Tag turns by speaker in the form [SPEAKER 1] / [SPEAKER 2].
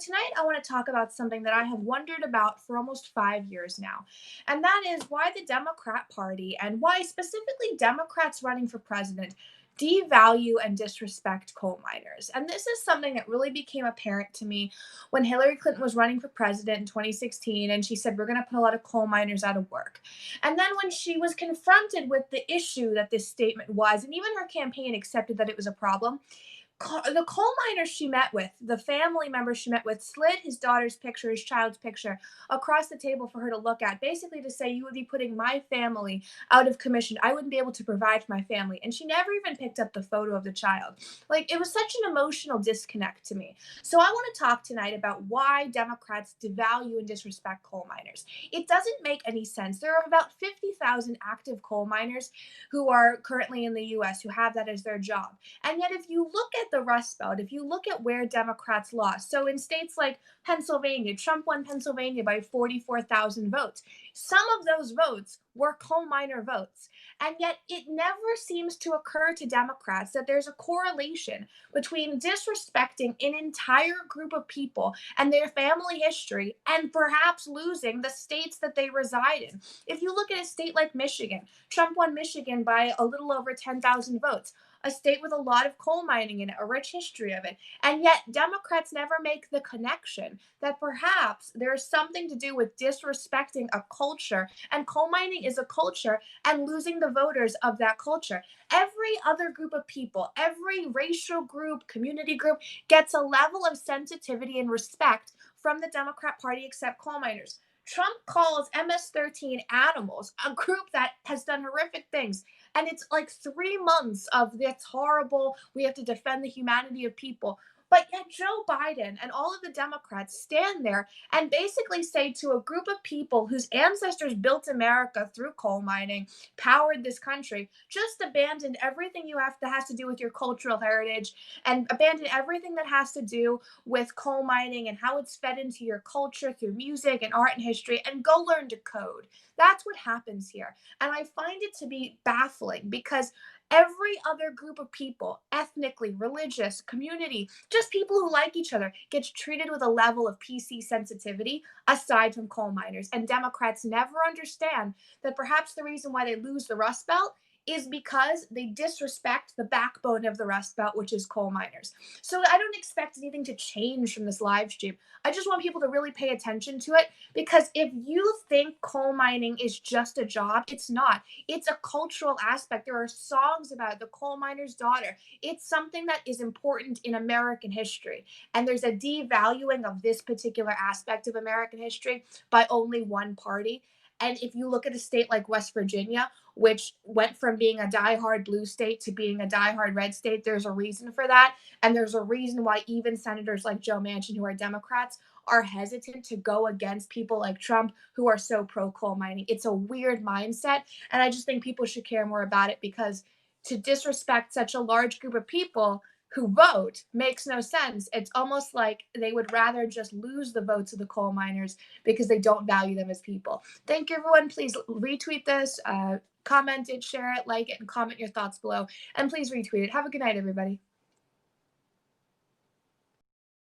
[SPEAKER 1] Tonight, I want to talk about something that I have wondered about for almost 5 years now, and that is why the Democrat Party and why specifically Democrats running for president devalue and disrespect coal miners. And this is something that really became apparent to me when Hillary Clinton was running for president in 2016, and she said, "We're going to put a lot of coal miners out of work." And then when she was confronted with the issue that this statement was, and even her campaign accepted that it was a problem, the coal miner she met with, the family member she met with, slid his daughter's picture, his child's picture, across the table for her to look at, basically to say, "You would be putting my family out of commission. I wouldn't be able to provide for my family." And she never even picked up the photo of the child. Like, it was such an emotional disconnect to me. So I want to talk tonight about why Democrats devalue and disrespect coal miners. It doesn't make any sense. There are about 50,000 active coal miners who are currently in the US who have that as their job. And yet, if you look at the Rust Belt, if you look at where Democrats lost, so in states like Pennsylvania, Trump won Pennsylvania by 44,000 votes. Some of those votes were coal miner votes. And yet, it never seems to occur to Democrats that there's a correlation between disrespecting an entire group of people and their family history and perhaps losing the states that they reside in. If you look at a state like Michigan, Trump won Michigan by a little over 10,000 votes, a state with a lot of coal mining in it, a rich history of it. And yet, Democrats never make the connection that perhaps there is something to do with disrespecting a culture, and coal mining is a culture, and losing the voters of that culture. Every other group of people, every racial group, community group gets a level of sensitivity and respect from the Democrat Party except coal miners. Trump calls MS-13 animals, a group that has done horrific things. And it's like 3 months of this horrible, we have to defend the humanity of people. But yet, Joe Biden and all of the Democrats stand there and basically say to a group of people whose ancestors built America through coal mining, powered this country, just abandon everything you have that has to do with your cultural heritage, and abandon everything that has to do with coal mining and how it's fed into your culture through music and art and history, and go learn to code. That's what happens here. And I find it to be baffling because every other group of people, ethnically, religious, community, just people who like each other, gets treated with a level of PC sensitivity aside from coal miners. And Democrats never understand that perhaps the reason why they lose the Rust Belt is because they disrespect the backbone of the Rust Belt, which is coal miners. So I don't expect anything to change from this live stream. I just want people to really pay attention to it, because if you think coal mining is just a job, it's not. It's a cultural aspect. There are songs about it, the coal miner's daughter. It's something that is important in American history. And there's a devaluing of this particular aspect of American history by only one party. And if you look at a state like West Virginia, which went from being a diehard blue state to being a diehard red state, there's a reason for that. And there's a reason why even senators like Joe Manchin, who are Democrats, are hesitant to go against people like Trump who are so pro coal mining. It's a weird mindset. And I just think people should care more about it, because to disrespect such a large group of people who vote makes no sense. It's almost like they would rather just lose the votes of the coal miners because they don't value them as people. Thank you, everyone. Please retweet this, comment it, share it, like it, and comment your thoughts below. And please retweet it. Have a good night, everybody.